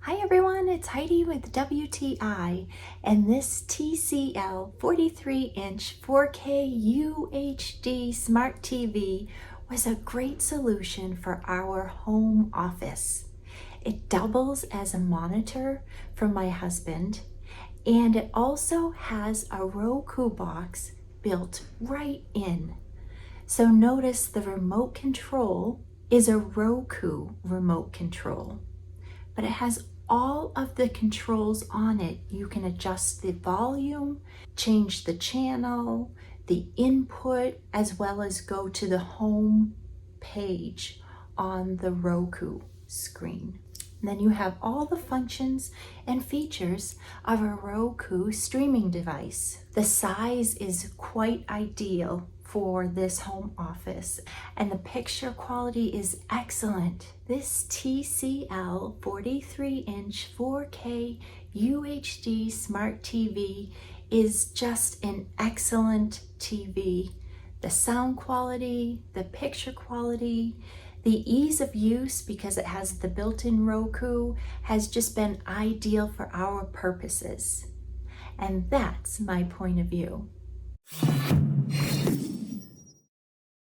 Hi everyone, it's Heidi with WTI, and this TCL 43-inch 4K UHD Smart TV was a great solution for our home office. It doubles as a monitor for my husband, and it also has a Roku box built right in. So notice the remote control is a Roku remote control, but it has all of the controls on it. You can adjust the volume, change the channel, the input, as well as go to the home page on the Roku screen. And then you have all the functions and features of a Roku streaming device. The size is quite ideal for this home office, and the picture quality is excellent. This TCL 43-inch 4K UHD Smart TV is just an excellent TV. The sound quality, the picture quality, the ease of use, because it has the built-in Roku, has just been ideal for our purposes. And that's my point of view.